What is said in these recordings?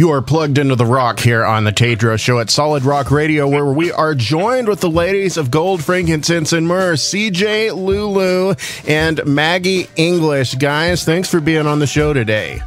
You are plugged into the rock here on the Tatro Show at Solid Rock Radio, where we are joined with the ladies of Gold Frankincense and Myrrh, CJ, Lulu, and Maggie English. Guys, thanks for being on the show today.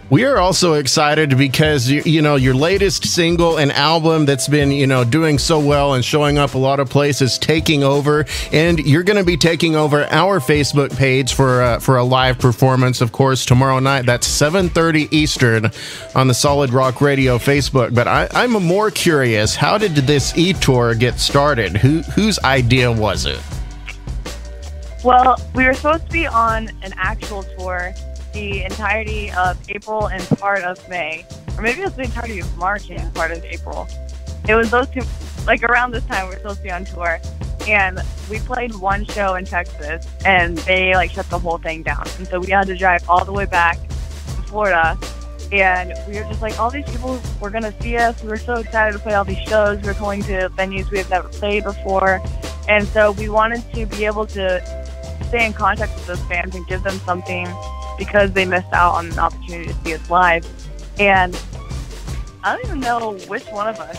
We are also excited because, you know, your latest single and album that's been, you know, doing so well and showing up a lot of places, Taking Over, and you're going to be taking over our Facebook page for a live performance, of course, tomorrow night. That's 7:30 Eastern on the Solid Rock Radio Facebook. But I'm more curious, how did this e-tour get started? Whose idea was it? Well, we were supposed to be on an actual tour the entirety of April and part of May, or maybe it was the entirety of March and part of April. It was those two, like around this time we were supposed to be on tour, and we played one show in Texas, and they like shut the whole thing down, and so we had to drive all the way back to Florida, and we were just like, all these people were going to see us. We were so excited to play all these shows. We were going to venues we have never played before, and so we wanted to be able to stay in contact with those fans and give them something, because they missed out on an opportunity to see us live. And I don't even know which one of us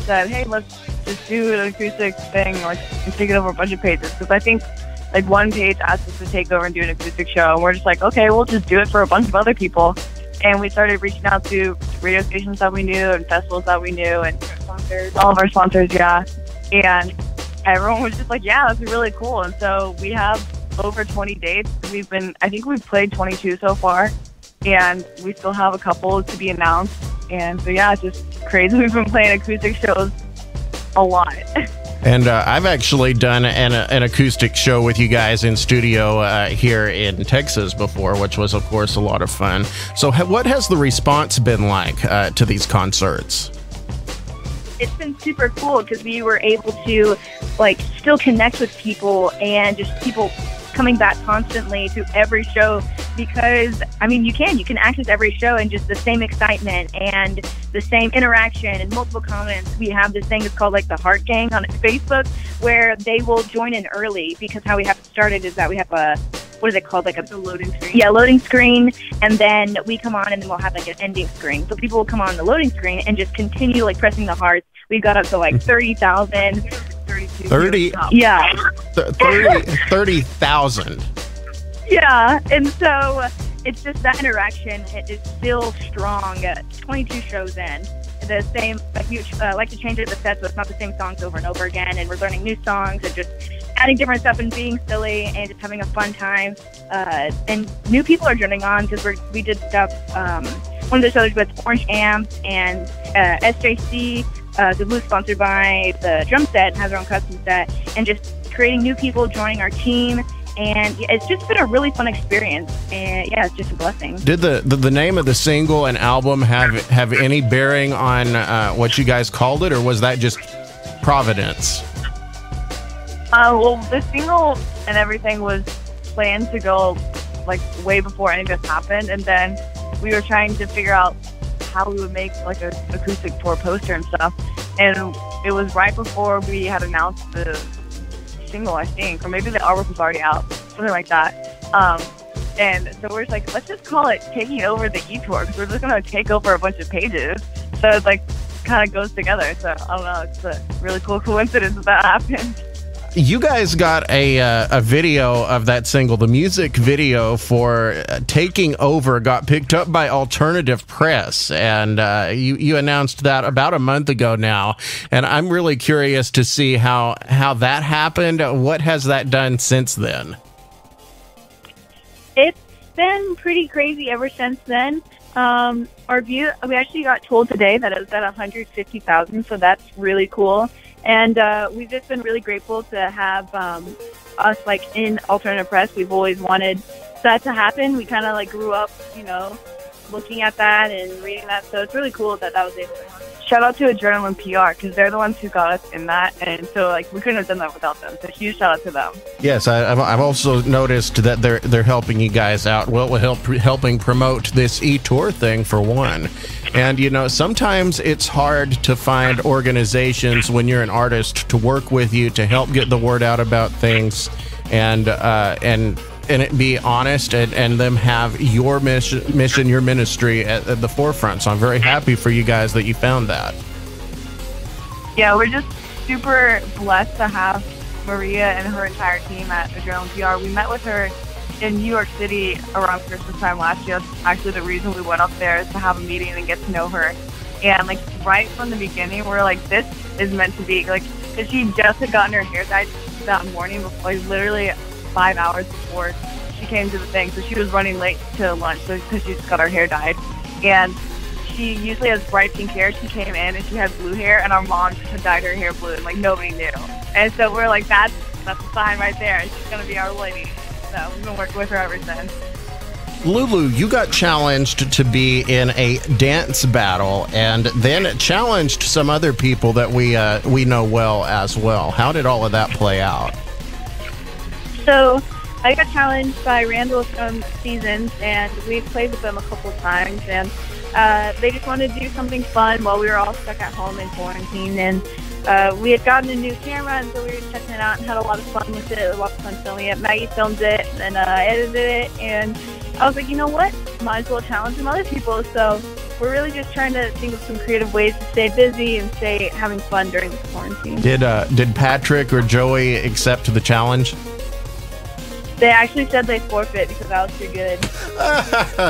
said, hey, let's just do an acoustic thing, like, and take it over a bunch of pages. Because I think, like, one page asked us to take over and do an acoustic show, and we're just like, okay, we'll just do it for a bunch of other people. And we started reaching out to radio stations that we knew and festivals that we knew and sponsors, all of our sponsors, yeah. And everyone was just like, yeah, that'd be really cool. And so we have over 20 dates. I think we've played 22 so far, and we still have a couple to be announced. And so yeah, it's just crazy. We've been playing acoustic shows a lot. And I've actually done an acoustic show with you guys in studio here in Texas before, which was, of course, a lot of fun. So what has the response been like to these concerts? It's been super cool because we were able to, like, still connect with people, and just people coming back constantly to every show, because I mean you can access every show and just the same excitement and the same interaction and multiple comments. We have this thing that's called like the Heart Gang on Facebook, where they will join in early, because how we have it started is that we have a, what is it called, like a loading screen? Yeah, loading screen, and then we come on and then we'll have like an ending screen. So people will come on the loading screen and just continue like pressing the hearts. We got up to like 30,000. 30? Yeah. 30,000. Yeah, and so it's just that interaction. It is still strong. 22 shows in. The same, like you like to change it the set so it's not the same songs over and over again, and we're learning new songs and just adding different stuff and being silly and just having a fun time. And new people are joining on, because we did stuff, one of the shows with Orange Amps and SJC. The booth sponsored by the drum set, has our own custom set, and just creating new people joining our team. And it's just been a really fun experience, and yeah, it's just a blessing. Did the name of the single and album have any bearing on what you guys called it, or was that just Providence? Well, the single and everything was planned to go like way before any of this happened, and then we were trying to figure out how we would make like an acoustic tour poster and stuff, and it was right before we had announced the single, I think, or maybe the artwork was already out, something like that. And so we're just like, let's just call it Taking Over the E-Tour, because we're just going to take over a bunch of pages. So it's like kind of goes together. So I don't know, it's a really cool coincidence that happened. You guys got a video of that single. The music video for Taking Over got picked up by Alternative Press, and you announced that about a month ago now. And I'm really curious to see how that happened. What has that done since then? It's been pretty crazy ever since then. Our view, we actually got told today that it was at 150,000, so that's really cool. And we've just been really grateful to have us, like, in Alternative Press. We've always wanted that to happen. We kind of, like, grew up, you know, looking at that and reading that. So it's really cool that that was able to happen. Shout out to Adrenaline PR, because they're the ones who got us in that, and so like we couldn't have done that without them. So huge shout out to them. Yes, I've also noticed that they're helping you guys out. Well, helping promote this e-tour thing for one. And you know, sometimes it's hard to find organizations when you're an artist to work with you to help get the word out about things. And it be honest, and them have your mission, your ministry at the forefront. So I'm very happy for you guys that you found that. Yeah, we're just super blessed to have Maria and her entire team at Adrenaline PR. We met with her in New York City around Christmas time last year. That's actually the reason we went up there, is to have a meeting and get to know her. And like right from the beginning, we're like, this is meant to be. Like, cause she just had gotten her hair dyed that morning, before, like literally 5 hours before she came to the thing. So she was running late to lunch because she just got her hair dyed. And she usually has bright pink hair. She came in and she had blue hair, and our mom just had dyed her hair blue, and like nobody knew. And so we're like, that's a sign right there. She's gonna be our lady. So we've been working with her ever since. Lulu, you got challenged to be in a dance battle, and then challenged some other people that we know well as well. How did all of that play out? So I got challenged by Randall from Seasons, and we played with them a couple of times, and they just wanted to do something fun while we were all stuck at home in quarantine. And we had gotten a new camera, and so we were checking it out and had a lot of fun with it. A lot of fun filming it. Maggie filmed it, and edited it, and I was like, you know what? Might as well challenge some other people. So we're really just trying to think of some creative ways to stay busy and stay having fun during this quarantine. Did Patrick or Joey accept the challenge? They actually said they forfeit because I was too good.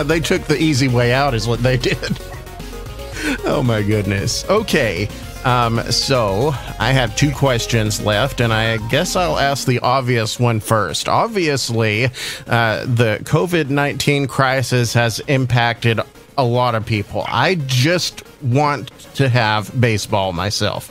They took the easy way out is what they did. Oh my goodness. Okay. So I have 2 questions left, and I guess I'll ask the obvious one first. Obviously, the COVID-19 crisis has impacted a lot of people. I just want to have baseball myself.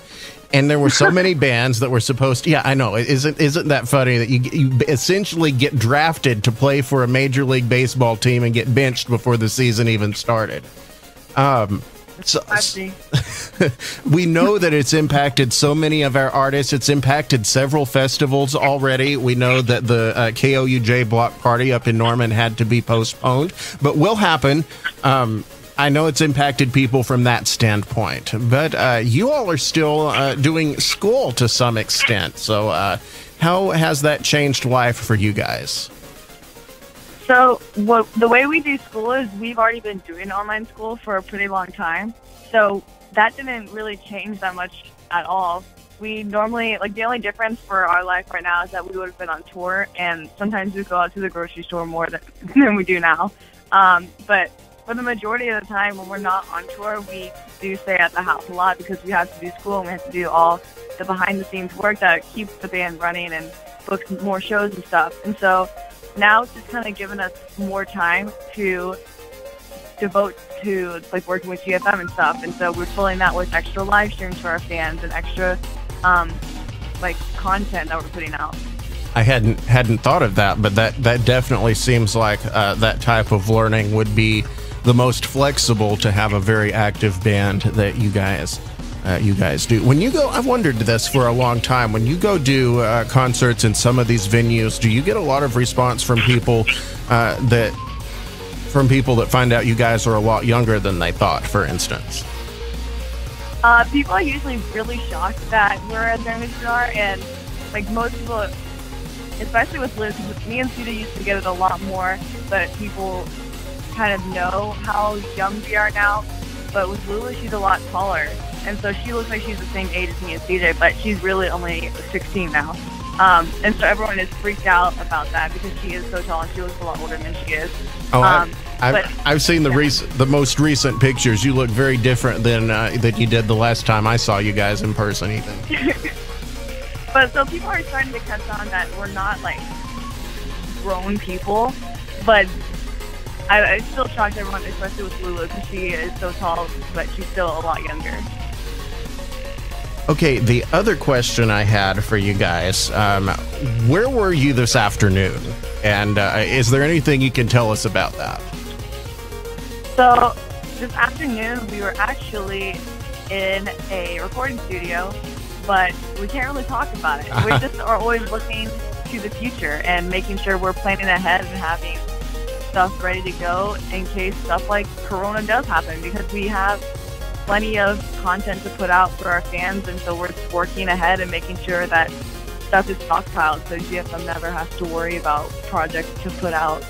And there were so many bands that were supposed to, yeah, I know. Isn't that funny that you essentially get drafted to play for a Major League Baseball team and get benched before the season even started? So, we know that it's impacted so many of our artists. It's impacted several festivals already. We know that the KOUJ block party up in Norman had to be postponed, but will happen. I know it's impacted people from that standpoint, but you all are still doing school to some extent. So how has that changed life for you guys? So the way we do school is we've already been doing online school for a pretty long time. So that didn't really change that much at all. We normally, like, the only difference for our life right now is that we would have been on tour, and sometimes we go out to the grocery store more than we do now. But for the majority of the time when we're not on tour, we do stay at the house a lot because we have to do school and we have to do all the behind-the-scenes work that keeps the band running and book more shows and stuff. And so now it's just kind of given us more time to devote to like working with GFM and stuff. And so we're filling that with extra live streams for our fans and extra like content that we're putting out. I hadn't thought of that, but that definitely seems like that type of learning would be the most flexible to have a very active band that you guys do. When you go, I've wondered this for a long time. When you go do concerts in some of these venues, do you get a lot of response from people that find out you guys are a lot younger than they thought, for instance? People are usually really shocked that we're as young as we are, and like most people, especially with Liz, me and Sita used to get it a lot more, but people kind of know how young we are now. But with Lulu, she's a lot taller, and so she looks like she's the same age as me and CJ, but she's really only 16 now. And so everyone is freaked out about that because she is so tall and she looks a lot older than she is. I've seen the most recent pictures. You look very different than you did the last time I saw you guys in person, even. But so people are starting to catch on that we're not like grown people, but I still shocked everyone, especially with Lulu, because she is so tall, but she's still a lot younger. Okay, the other question I had for you guys, where were you this afternoon? And is there anything you can tell us about that? So this afternoon, we were actually in a recording studio, but we can't really talk about it. We just are always looking to the future and making sure we're planning ahead and having stuff ready to go in case stuff like Corona does happen, because we have plenty of content to put out for our fans, and so we're just working ahead and making sure that stuff is stockpiled, so GFM never has to worry about projects to put out.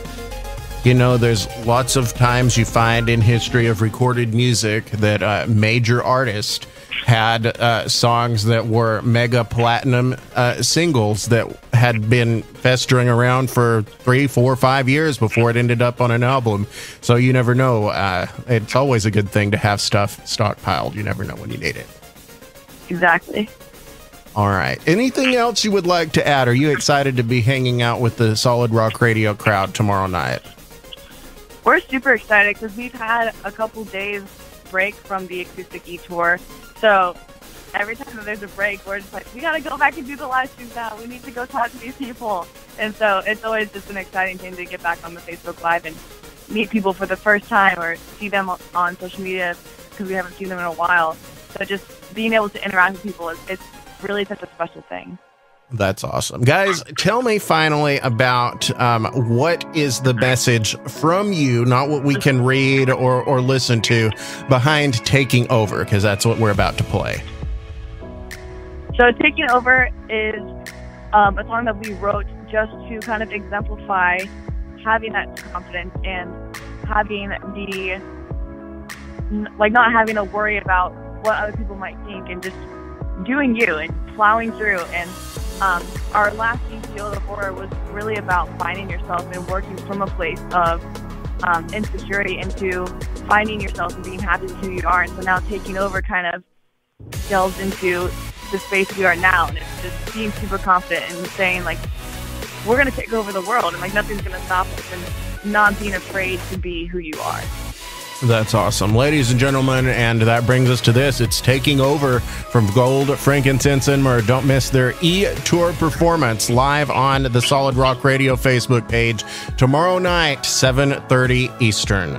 You know, there's lots of times you find in history of recorded music that major artists had songs that were mega platinum singles that had been festering around for 3, 4, 5 years before it ended up on an album. So you never know. It's always a good thing to have stuff stockpiled. You never know when you need it. Exactly. All right. Anything else you would like to add? Are you excited to be hanging out with the Solid Rock Radio crowd tomorrow night? We're super excited because we've had a couple days break from the Acoustic E Tour. So every time that there's a break, we're just like, we got to go back and do the live streams now. We need to go talk to these people. And so it's always just an exciting thing to get back on the Facebook Live and meet people for the first time or see them on social media because we haven't seen them in a while. So just being able to interact with people, it's really such a special thing. That's awesome. Guys, tell me finally about what is the message from you, not what we can read or listen to, behind Taking Over, because that's what we're about to play. So Taking Over is a song that we wrote just to kind of exemplify having that confidence and having the, like, not having to worry about what other people might think and just doing you and plowing through. And our last EP, Feel the Horror, was really about finding yourself and working from a place of insecurity into finding yourself and being happy with who you are. And so now Taking Over kind of delves into the space we are now, and it's just being super confident and saying, like, we're going to take over the world and, like, nothing's going to stop us, and not being afraid to be who you are. That's awesome. Ladies and gentlemen, and that brings us to this. It's Taking Over from Gold, Frankincense, and Myrrh. Don't miss their E-Tour performance live on the Solid Rock Radio Facebook page tomorrow night, 7:30 Eastern.